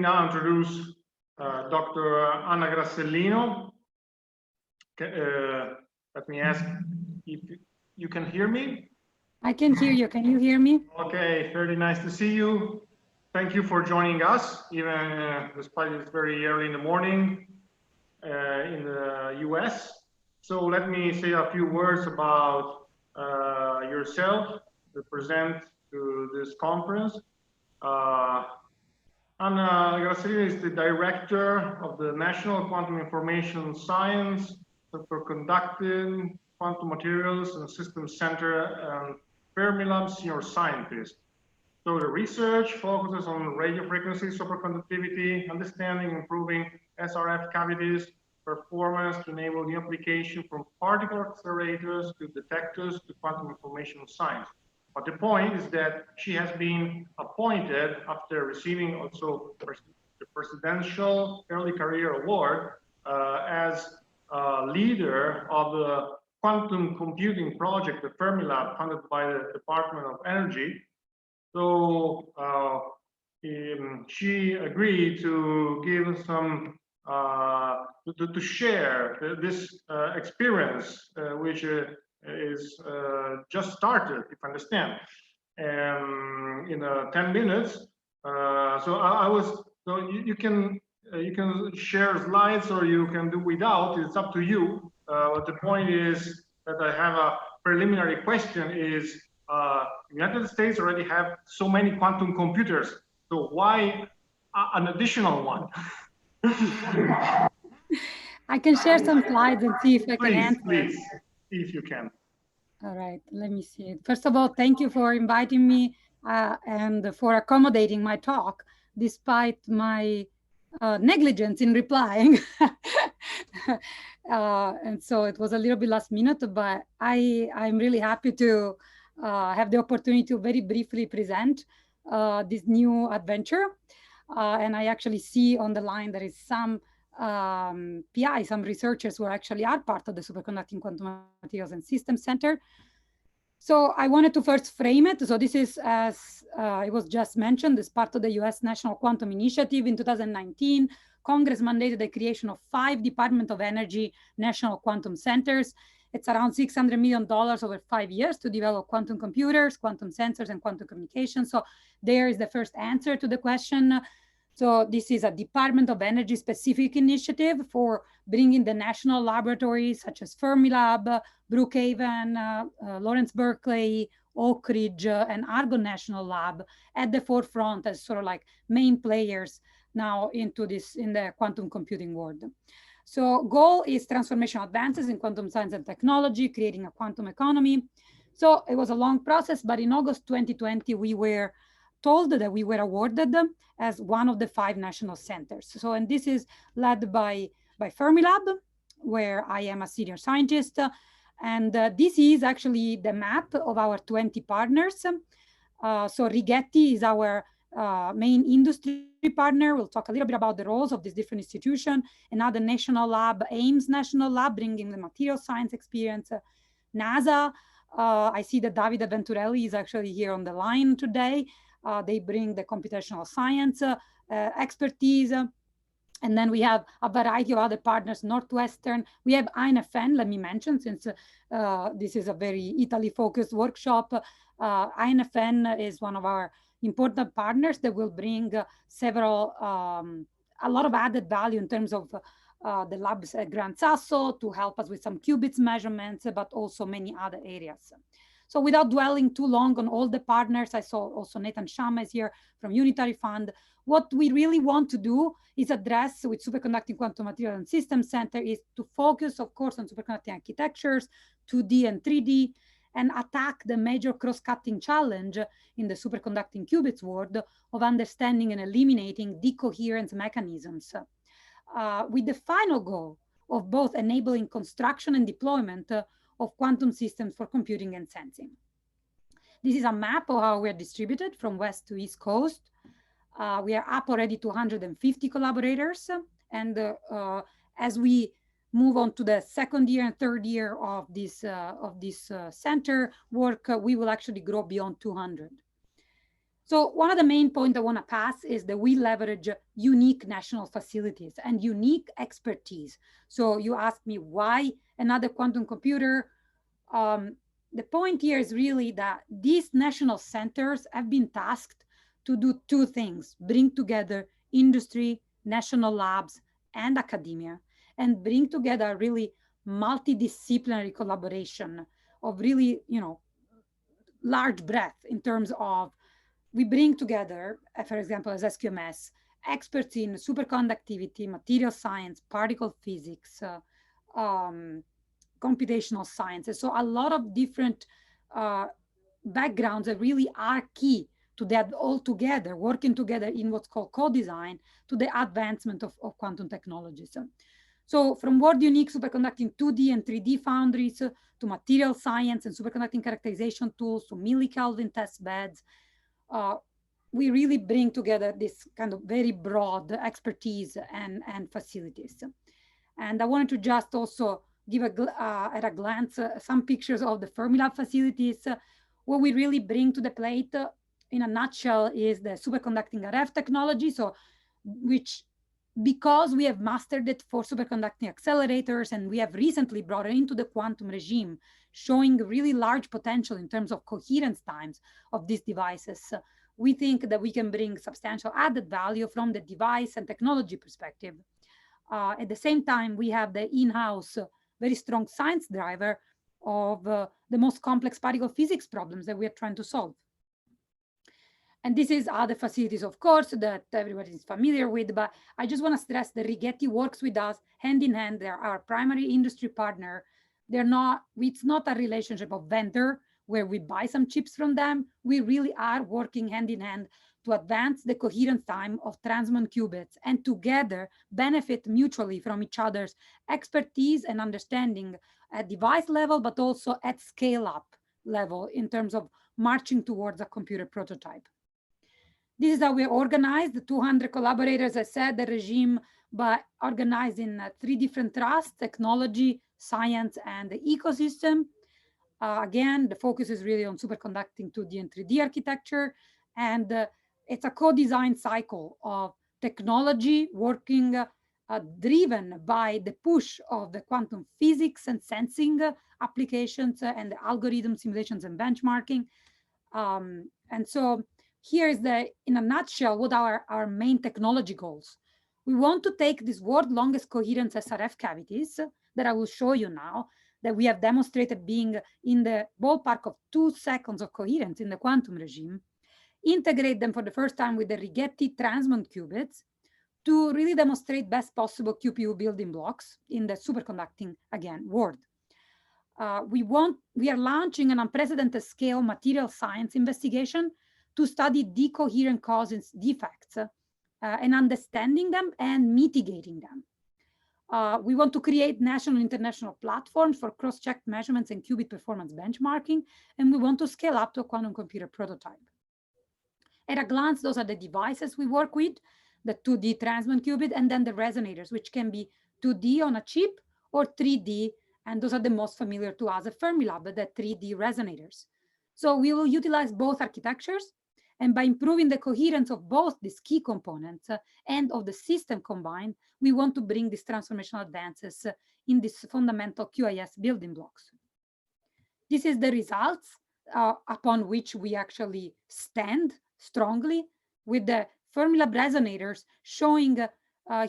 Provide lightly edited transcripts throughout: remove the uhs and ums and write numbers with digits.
now introduce Dr. Anna Grassellino. Let me ask if you can hear me. I can hear you. Can you hear me? Okay, very nice to see you. Thank you for joining us, even despite it's very early in the morning in the US. So let me say a few words about yourself to present to this conference. Anna Grassellino is the director of the National Quantum Information Science, Superconductivity, Quantum Materials and Systems Center, and Fermilab senior scientist. So the research focuses on radio frequency superconductivity, understanding, improving SRF cavities, performance to enable new application from particle accelerators to detectors to quantum information science. But the point is that she has been appointed after receiving also the Presidential Early Career Award as leader of the quantum computing project, the Fermilab, funded by the Department of Energy. So she agreed to give some, to share this experience, which is just started, if I understand, in 10 minutes. So you can share slides or you can do without, it's up to you. But the point is that I have a preliminary question is, United States already have so many quantum computers, so why an additional one? I can share some slides and see if I can answer. Please, if you can. All right, let me see. First of all, thank you for inviting me and for accommodating my talk, despite my negligence in replying. And so it was a little bit last minute, but I'm really happy to have the opportunity to very briefly present this new adventure. And I actually see on the line there is some PI, some researchers who actually are part of the Superconducting Quantum Materials and Systems Center. So I wanted to first frame it. So this is, as it was just mentioned, as part of the US National Quantum Initiative in 2019. Congress mandated the creation of 5 Department of Energy National Quantum Centers. It's around $600 million over 5 years to develop quantum computers, quantum sensors, and quantum communication. So there is the first answer to the question. So this is a Department of Energy specific initiative for bringing the national laboratories such as Fermilab, Brookhaven, Lawrence Berkeley, Oak Ridge, and Argonne National Lab at the forefront as sort of like main players now into this in the quantum computing world. So goal is transformational advances in quantum science and technology, creating a quantum economy. So it was a long process, but in August 2020, we were told that we were awarded as one of the 5 national centers. So, and this is led by Fermilab, where I am a senior scientist. And this is actually the map of our 20 partners. So Rigetti is our main industry partner. We'll talk a little bit about the roles of this different institution. Another national lab, Ames National Lab, bringing the material science experience. NASA, I see that Davide Venturelli is actually here on the line today. They bring the computational science expertise. And then we have a variety of other partners, Northwestern. We have INFN, let me mention, since this is a very Italy-focused workshop. INFN is one of our important partners that will bring several, a lot of added value in terms of the labs at Gran Sasso to help us with some qubits measurements, but also many other areas. So without dwelling too long on all the partners, I saw also Nathan Sharma is here from Unitary Fund. What we really want to do is address with Superconducting Quantum Material and Systems Center is to focus, of course, on superconducting architectures, 2D and 3D, and attack the major cross-cutting challenge in the superconducting qubits world of understanding and eliminating decoherence mechanisms, with the final goal of both enabling construction and deployment of quantum systems for computing and sensing. This is a map of how we're distributed from west to east coast. We are up already to 150 collaborators. And as we move on to the second year and third year of this center work, we will actually grow beyond 200. So one of the main points I want to pass is that we leverage unique national facilities and unique expertise. So you asked me why another quantum computer. The point here is really that these national centers have been tasked to do two things: bring together industry, national labs, and academia, and bring together really multidisciplinary collaboration of really, large breadth in terms of we bring together, for example, as SQMS, experts in superconductivity, material science, particle physics, computational sciences. So a lot of different backgrounds that really are key to that all together, working together in what's called co-design to the advancement of quantum technologies. So from world unique superconducting 2D and 3D foundries to material science and superconducting characterization tools to millikelvin test beds, we really bring together this kind of very broad expertise and facilities. And I wanted to just also give at a glance some pictures of the Fermilab facilities. What we really bring to the plate in a nutshell is the superconducting RF technology. So which, because we have mastered it for superconducting accelerators and we have recently brought it into the quantum regime, showing really large potential in terms of coherence times of these devices, we think that we can bring substantial added value from the device and technology perspective. At the same time, we have the in-house very strong science driver of the most complex particle physics problems that we are trying to solve. And this is other facilities, of course, that everybody is familiar with, but I just want to stress that Rigetti works with us hand in hand. They're our primary industry partner. It's not a relationship of vendor where we buy some chips from them. We really are working hand in hand to advance the coherence time of transmon qubits and together benefit mutually from each other's expertise and understanding at device level, but also at scale up level in terms of marching towards a computer prototype. This is how we're organized. The 200 collaborators, I said, the regime, but organized in 3 different trusts: technology, science, and the ecosystem. Again, the focus is really on superconducting 2D and 3D architecture. And it's a co-design cycle of technology working driven by the push of the quantum physics and sensing applications and the algorithm simulations and benchmarking. And so here is in a nutshell, what are our main technology goals. We want to take these world longest coherence SRF cavities that I will show you now, that we have demonstrated being in the ballpark of 2 seconds of coherence in the quantum regime, integrate them for the first time with the Rigetti transmon qubits to really demonstrate best possible QPU building blocks in the superconducting, again, world. We are launching an unprecedented scale material science investigation to study decoherent causes defects and understanding them and mitigating them. We want to create national and international platforms for cross-checked measurements and qubit performance benchmarking, and we want to scale up to a quantum computer prototype. At a glance, those are the devices we work with, the 2D transmon qubit, and then the resonators, which can be 2D on a chip or 3D, and those are the most familiar to us at Fermilab, the 3D resonators. So we will utilize both architectures, and by improving the coherence of both these key components and of the system combined, we want to bring these transformational advances in these fundamental QIS building blocks. This is the results upon which we actually stand strongly with the Fermilab resonators showing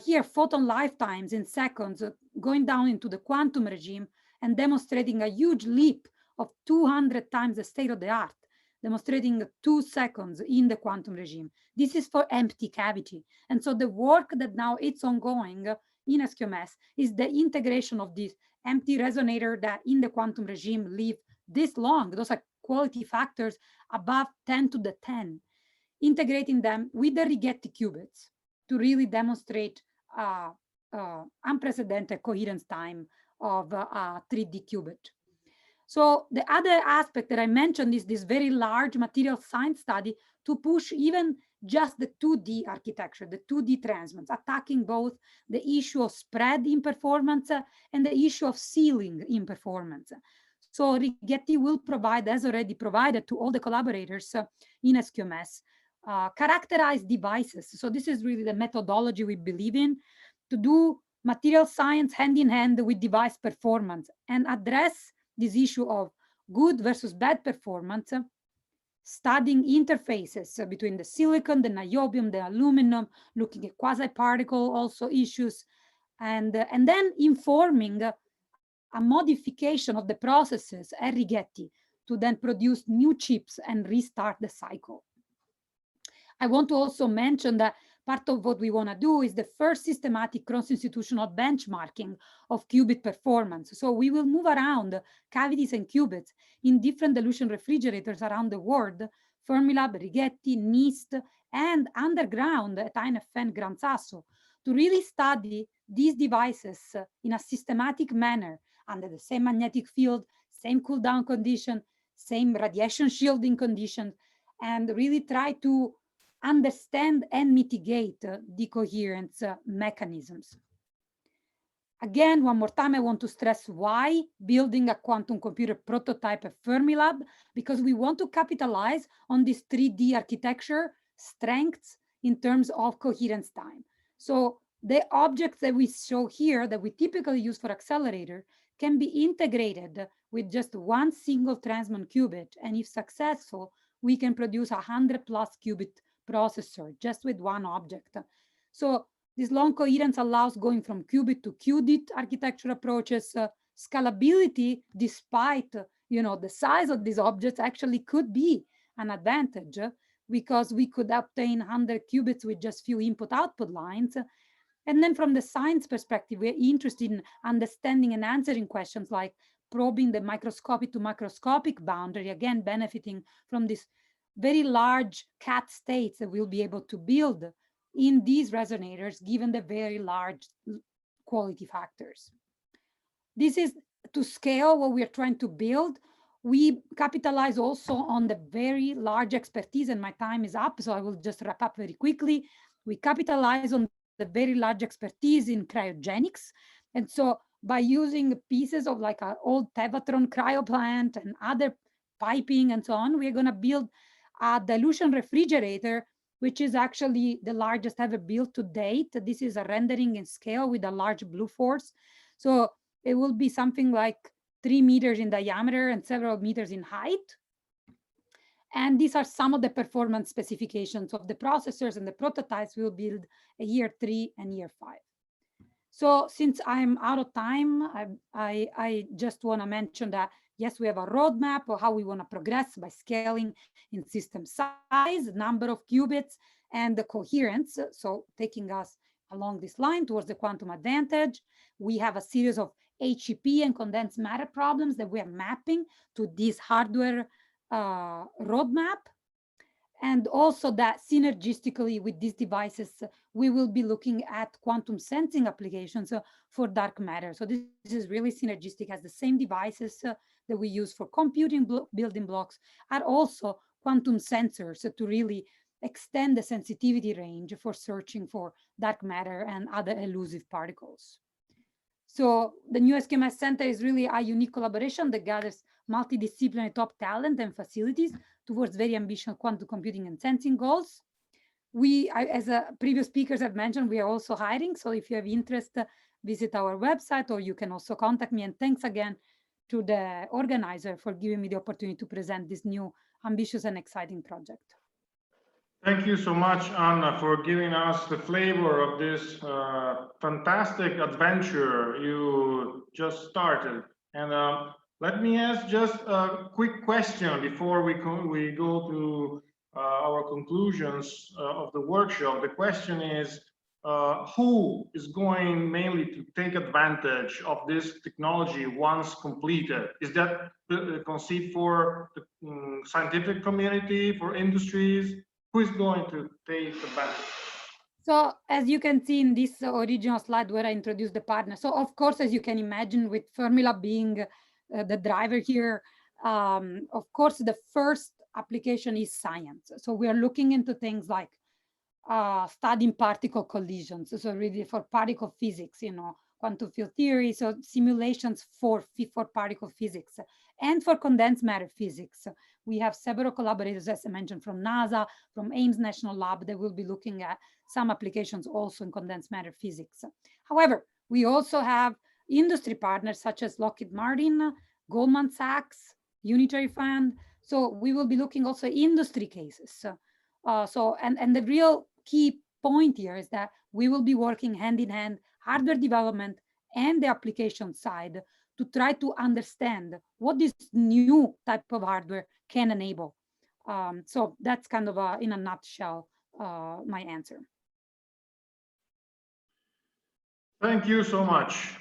here photon lifetimes in seconds going down into the quantum regime and demonstrating a huge leap of 200 times the state of the art, demonstrating 2 seconds in the quantum regime. This is for empty cavity. And so the work that now it's ongoing in SQMS is the integration of this empty resonator that in the quantum regime live this long. Those are quality factors above 10 to the 10, integrating them with the Rigetti qubits to really demonstrate unprecedented coherence time of a 3D qubit. So the other aspect that I mentioned is this very large material science study to push even just the 2D architecture, the 2D transmons, attacking both the issue of spread in performance and the issue of ceiling in performance. So Rigetti will provide, as already provided to all the collaborators in SQMS, characterize devices. So this is really the methodology we believe in, to do material science hand in hand with device performance and address this issue of good versus bad performance, studying interfaces between the silicon, the niobium, the aluminum, looking at quasi-particle also issues, and then informing a modification of the processes at Rigetti to then produce new chips and restart the cycle. I want to also mention that part of what we want to do is the first systematic cross-institutional benchmarking of qubit performance. So we will move around cavities and qubits in different dilution refrigerators around the world, Fermilab, Rigetti, NIST, and underground at INFN Gran Sasso, to really study these devices in a systematic manner under the same magnetic field, same cool down condition, same radiation shielding conditions, and really try to understand and mitigate the coherence mechanisms. Again, one more time, I want to stress why building a quantum computer prototype at Fermilab, because we want to capitalize on this 3D architecture strengths in terms of coherence time. So the objects that we show here that we typically use for accelerator can be integrated with just one single transmon qubit. And if successful, we can produce 100+ qubit processor just with one object. So this long coherence allows going from qubit to qubit architecture approaches. Scalability, despite the size of these objects, actually could be an advantage because we could obtain 100 qubits with just few input-output lines. And then from the science perspective, we're interested in understanding and answering questions like probing the microscopic to macroscopic boundary, again, benefiting from this very large CAT states that we'll be able to build in these resonators, given the very large quality factors. This is to scale what we're trying to build. We capitalize also on the very large expertise, and my time is up, so I will just wrap up very quickly. We capitalize on the very large expertise in cryogenics. And so by using pieces of like an old Tevatron cryo plant and other piping and so on, we're going to build a dilution refrigerator, which is actually the largest ever built to date. This is a rendering in scale with a large blue force. So it will be something like 3 meters in diameter and several meters in height. And these are some of the performance specifications of the processors and the prototypes we'll build at year 3 and year 5. So since I'm out of time, I just want to mention that, yes, we have a roadmap of how we want to progress by scaling in system size, number of qubits, and the coherence. So taking us along this line towards the quantum advantage. We have a series of HEP and condensed matter problems that we are mapping to this hardware roadmap. And also that synergistically with these devices, we will be looking at quantum sensing applications for dark matter. So this is really synergistic, as the same devices that we use for computing building blocks are also quantum sensors to really extend the sensitivity range for searching for dark matter and other elusive particles. So the new SQMS Center is really a unique collaboration that gathers multidisciplinary top talent and facilities towards very ambitious quantum computing and sensing goals. As previous speakers have mentioned, we are also hiring. So if you have interest, visit our website, or you can also contact me. And thanks again to the organizer for giving me the opportunity to present this new ambitious and exciting project. Thank you so much, Anna, for giving us the flavor of this fantastic adventure you just started. And let me ask just a quick question before we go to our conclusions of the workshop. The question is, who is going mainly to take advantage of this technology once completed? Is that conceived for the scientific community, for industries? Who is going to take advantage? So as you can see in this original slide where I introduced the partner. So of course, as you can imagine, with Fermilab being the driver here, of course, the first application is science. So we are looking into things like studying particle collisions. So really for particle physics, quantum field theory, so simulations for particle physics, And for condensed matter physics, we have several collaborators, as I mentioned, from NASA, from Ames National Lab, that will be looking at some applications also in condensed matter physics. However, we also have industry partners such as Lockheed Martin, Goldman Sachs, Unitary Fund. So we will be looking also at industry cases. And the real key point here is that we will be working hand in hand, hardware development and the application side, to try to understand what this new type of hardware can enable. So that's kind of in a nutshell my answer. Thank you so much.